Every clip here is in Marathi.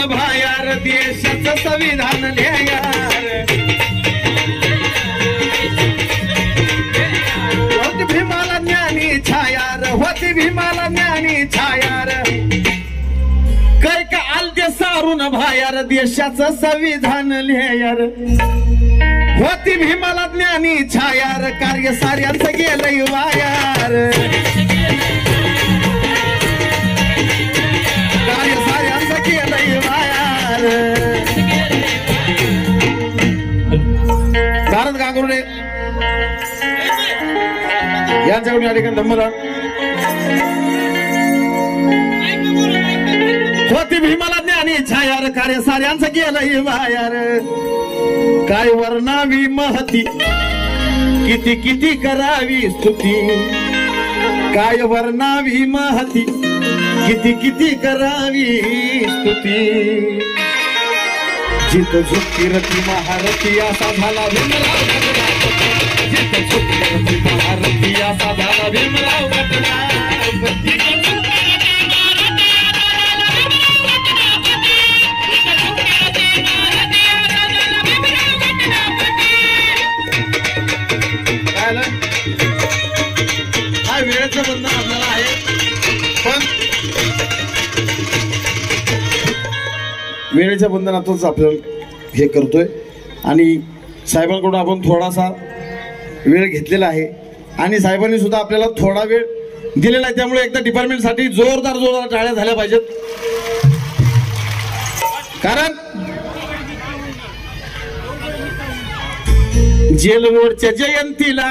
भायार देशाचं संविधान लिहायार होती भीमाला ज्ञानी छायार होती भीमाला ज्ञानी छायार काय का आलते सारून भायार देशाचं संविधान लिहायार होती भीमाला ज्ञानी छायार कार्य साऱ्यांचं गेलंय वायार कार्य साऱ्यांचं गेलंय वायार भारत गांगुर्डे यांच्याकडून या ठिकाणी धम्मदान होती भीमाला ज्ञानी छायार कार्य साऱ्यांचं गेलंय वायार काय वर्णावी महती किती किती करावी स्तुती काय वर्णावी महती किती किती करावी स्तुती जित झुकती रती महारथी असा झाला भीमराव जित झुकती रती महारथी असा झाला भीमराव वेळेचं बंधन आपल्याला आहे पण वेळेच्या बंधनातच आपण हे करतोय आणि साहेबांकडून आपण थोडासा वेळ घेतलेला आहे आणि साहेबांनी सुद्धा आपल्याला थोडा वेळ दिलेला आहे त्यामुळे एकदा डिपार्टमेंटसाठी जोरदार टाळ्या झाल्या पाहिजेत कारण जेल रोडच्या जयंतीला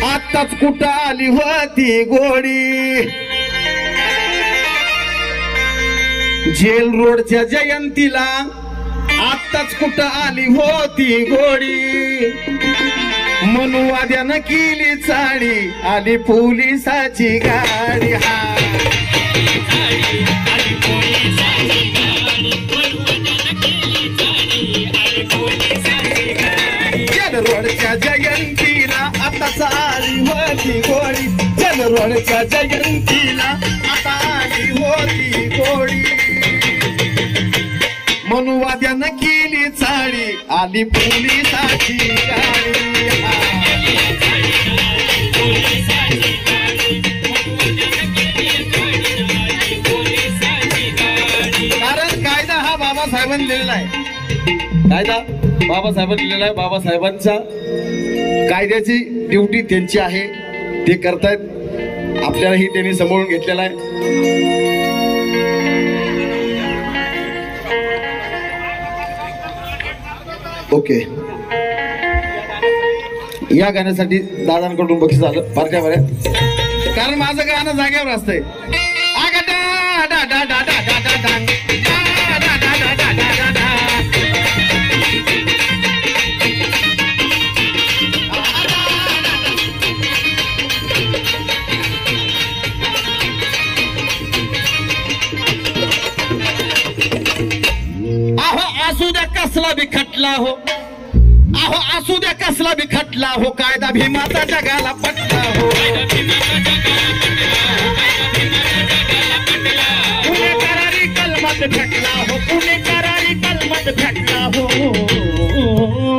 आताच कुठं आली होती गोडी जेल रोडच्या जयंतीला आताच कुठं आली होती गोडी मनुवाद्यानं केली चाडी आली पोलिसाची गाडी जेल रोडच्या जयंतीला आताच आली होती गोडी जेल रोडच्या जयंतीला आता आली होती गोडी मनुवाद्यानं केली चाडी आली पोलिसाची गाडी कारण कायदा हा बाबासाहेबांनी लिहिलेला आहे कायदा बाबासाहेबांनी लिहिलेला आहे बाबासाहेबांच्या कायद्याची ड्युटी त्यांची आहे ते करतायत आपल्यालाही त्यांनी सांभाळून घेतलेला आहे ओके या गाण्यासाठी दादांकडून बक्षीस आलं पार्ट्या बऱ्या कारण माझं गाणं जागेवर असतंय असू द्या कसला बी खटला हो अहो असू द्या कसला बी खटला हो कायदा भीमाचा जगाला पटला हो पुणेकरारी कलमत भेटला हो पुणेकरारी कलमत भेटला हो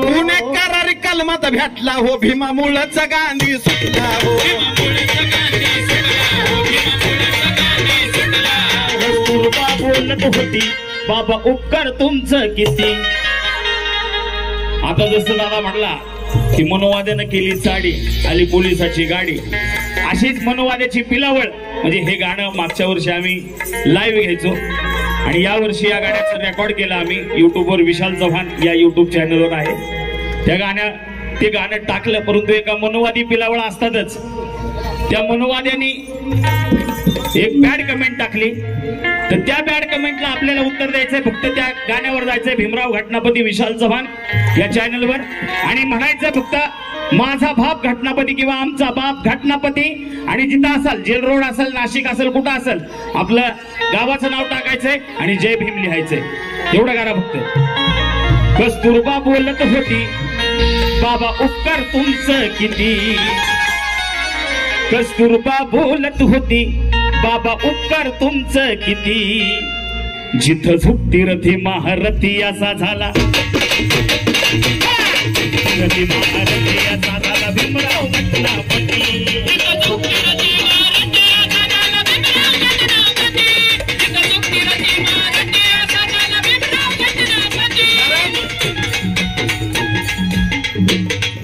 पुणेकरारी कलमत भेटला हो भीमामुळंच गांधी सुटला हो कस्तुरबा बोलत होती बाबा उपकार तुमचं किती आता जसं दादा म्हणला की मनोवाद्यानं केली चाडी आली पोलिसाची गाडी अशीच मनोवाद्याची पिलावळ म्हणजे हे गाणं मागच्या वर्षी आम्ही लाईव्ह घ्यायचो आणि या वर्षी या गाण्याचं रेकॉर्ड केलं आम्ही युट्यूबवर विशाल चव्हाण या युट्यूब चॅनलवर आहे ते गाणं टाकलं परंतु एका मनोवादी पिलावळ असतातच त्या मनोवाद्यांनी एक बॅड कमेंट टाकली तर त्या बॅड कमेंटला आपल्याला उत्तर द्यायचंय फक्त त्या गाण्यावर जायचंय भीमराव घटनापती विशाल चव्हाण या चॅनलवर आणि म्हणायचं फक्त माझा बाप घटनापती किंवा आमचा बाप घटनापती आणि जिथं असेल जेल रोड असेल नाशिक असेल कुठं असेल आपलं गावाचं नाव टाकायचंय आणि जय भीम लिहायचंय एवढं करा फक्त कस्तुरबा बोलत होती बाबा उपकार तुमचं किती कस्तुरबा बोलत होती बाबा उपकार तुमचं किती, जिथं झुकती रथी महारथी असा झाला, रथी महारथी असा झाला भीमराव गटनापती.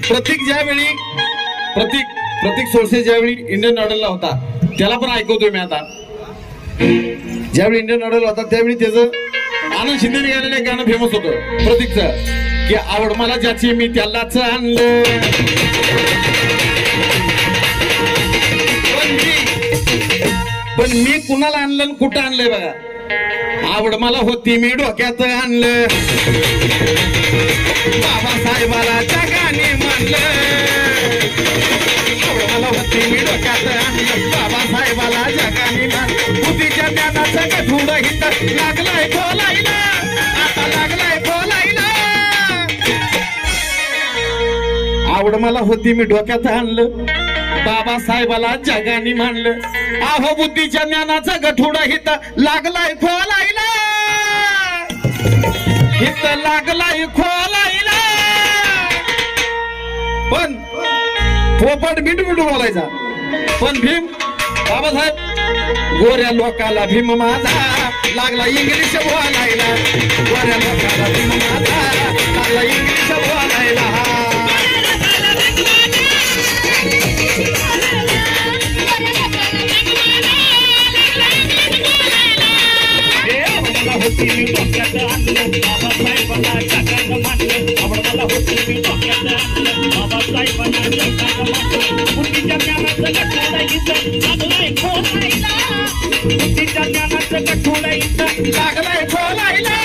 प्रतीक ज्यावेळी प्रतीक सोळसे ज्यावेळी इंडियन आयडलला होता, त्याला पण ऐकवतोय मी आता. ज्यावेळी इंडियन आयडल होता त्यावेळी त्याचं आनंद शिंदेने गायलेलं एक गाणं फेमस होतं प्रतीकचं, की आवड मला ज्याची मी त्यालाच आणलं. पण मी कुणाला आणलं आणि कुठं आणलंय बघा. आवड मला होती मी डोक्यात आणलं, बाबासाहेबाला जगाने मानलं. आवड मला होती मी डोक्यात आणलं, बाबासाहेबाला जगाने मानलं. बुद्धीच्या ज्ञानाचं गठुडं हिथं लागलंय खोलायला, आता लागलंय खोलायला. आवड मला होती मी डोक्यात आणलं, बाबासाहेबाला जगाने मानलं. अहो बुद्धीच्या ज्ञानाचं गठुडं हिथं लागलाय खोलायला, हिथं लागलाय खोलायला. पण पोपट मिठू बोलायचा, पण भीम बाबासाहेब गोऱ्या लोकाला भीम माझा लागला इंग्लिश बोलायला, गोऱ्या लोकाला भीम माझा लागला इंग्लिश बोलायला. होती मी डोक्यात आणलं, बाबासाहेबाला जगानं मानलं. आवड मला होती मी डोक्यात आणलं, बाबासाहेबाला जगानं मानलं. बुद्धीच्या ज्ञानाचं गठुडं हिथं लागलंय खोलायला, बुद्धीच्या ज्ञानाचं गठुडं हिथं लागलाय खोलायला.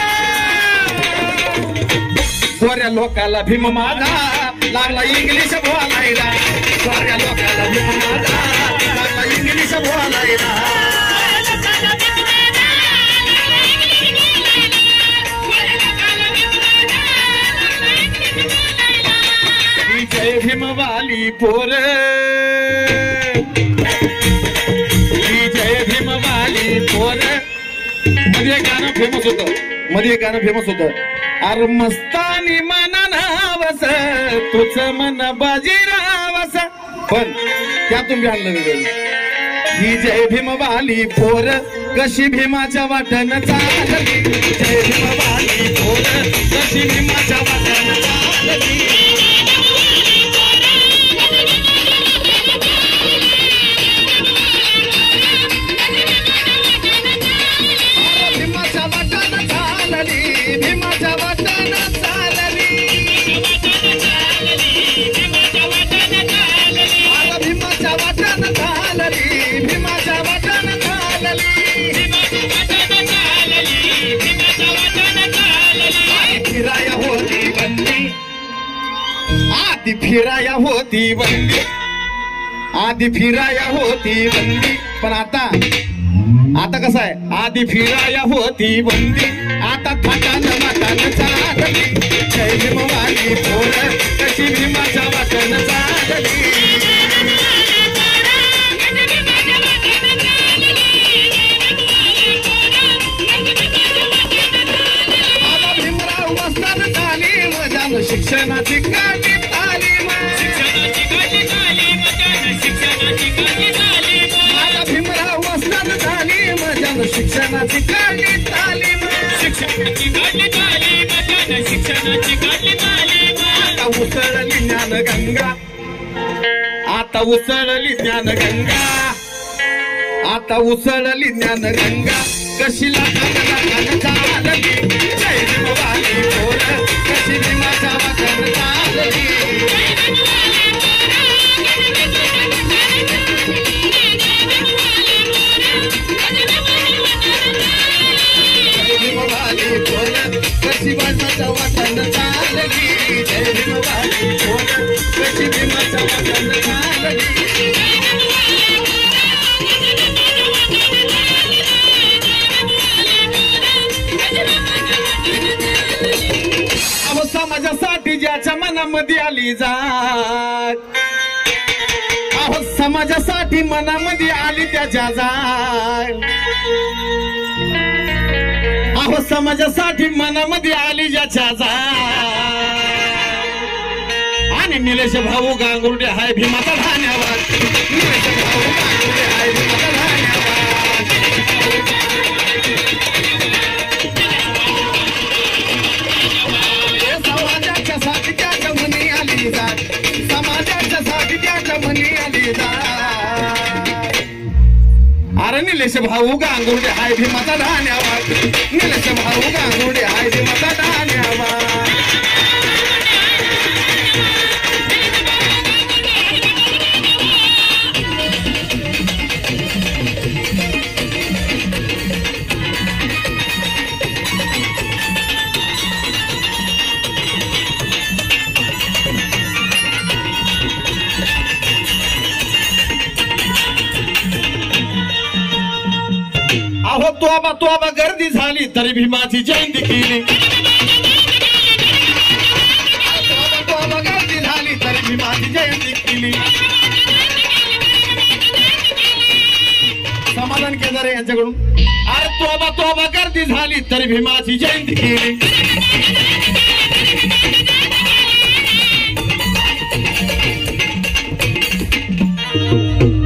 गोऱ्या लोकाला भीम माझा लागला इंग्लिश बोलायला, गोऱ्या लोकाला भीम माझा लागला इंग्लिश बोलायला. जय भीमवाली पोर, जय भीमवाली पोर. मध्ये गाणं फेमस होतं, अरे मस्तानी मना नावस तुझ मन बाजीरावस. पण त्यातून बी आणलं वेगळं, ही जय भीमवाली पोर कशी भीमाच्या वाटण चालली, जय भीमवाली पोर कशी भीमाच्या वाटण चालली. आधी फिराया होती बंदी, पण आता कसं आहे, आधी फिराया होती बंदी, आता थाटान माटान चालली. जय भीमवाली पोर कशी भीमाच्या वाटण चालली. आता भीमराव मस्तान तालीम जाण शिक्षणाची काढली तालीम, आता भीमराव मस्तान तालीम जाण शिक्षणाची काढली तालीम, आता उसळली ज्ञानगंगा, आता उसळली ज्ञानगंगा, आता उसळली ज्ञानगंगा. कशी लागान चालली जय भीमवाली पोर कशी भीमाच्या वाटण चालली. जय भीमवाली पोर कशी भीमाच्या वाटण चालली, जय भीमवाली पोर कशी भीमाच्या वाटण चालली. समाजासाठी ज्याच्या मनामध्ये आली जाग, अहो समाजासाठी मनामध्ये आली त्याच्या जाय, अहो समाजासाठी मनामध्ये आली ज्याच्या जाय, आणि निलेश भाऊ गांगुर्डे हाय भीमाचा धन्यवाद, निलेश भाऊ गांगुर्डे हाय भीमाचा धन्यवाद. समाजाच्या साठी त्याच्या मनी आली जात, समाजाच्या साठी त्याच्या मनी आली जात. अरे निलेश भाऊ गांगुर्डे हाय भीमाचा धन्यवाद, निलेश भाऊ गांगुर्डे हाय भीमाचा धन्यवाद. अहो तोबा गर्दी झाली तरी भीमाची जयंती केली, तोबा गर्दी झाली तरी भीमाची जयंती केली. समाधान केदारे यांच्याकडून. अरे तोबा गर्दी झाली तरी भीमाची जयंती केली.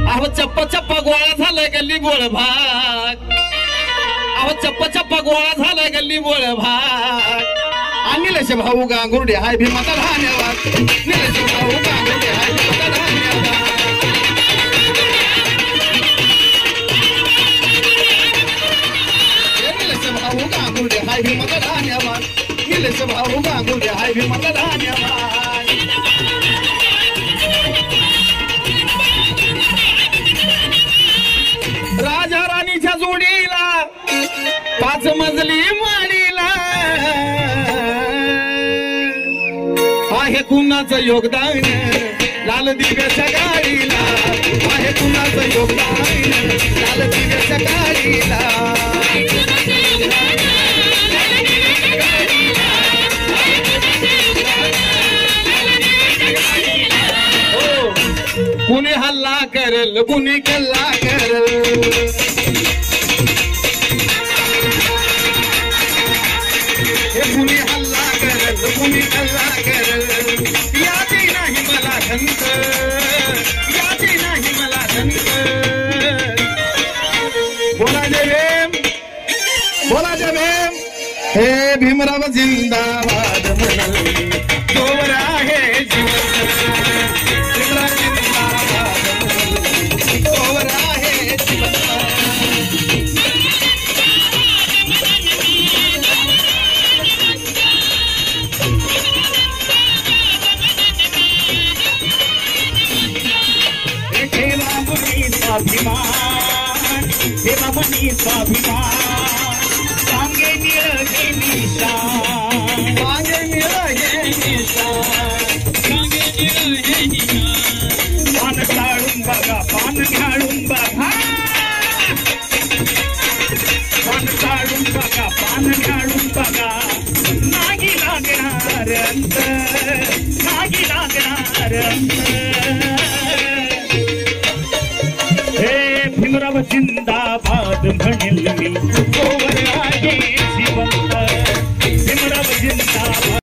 अहो चप्पा गोळा झालाय गल्ली बोळ भाग, अहो चप्पा गोळा झालाय गल्ली बोळ भाग. निलेश भाऊ गांगुर्डे हाय भीमाचा धन्यवाद, निलेश भाऊ गांगुर्डे हाय भीमाचा धन्यवाद. निलेश भाऊ गांगुर्डे हाय भीमाचा धन्यवाद, निलेश भाऊ गांगुर्डे हाय भीमाचा धन्यवाद. राजा राणीच्या जोडीला 5 मजली माडीला आहे कुणाचं योगदान, लाल दिव्याच्या गाडीला आहे कुणाचं योगदान, लाल दिव्याच्या गाडीला. कुणी हल्ला करल कुणी कल्ला करल, कुणी हल्ला करल कुणी कल्ला करल. यादी नाही मला धंत, यादी नाही मला धंत. बोला जय भीम, बोला जय भीम. हे भीमराव जिंदाबाद म्हणाल तोवर आहे जीवन, स्वाभिमान हे बाबांनी स्वाभिमान, सांगे निळगे निशान, सांगे निळगे निशान, सांगे निळगे निशान. पान काढून बघा पान घालून बघा, पान काढून बघा पान घालून बघा. नाही लागणार अंत, नाही लागणार अंत. भीमराव जिंदाबाद म्हणेल मी तोवर आहे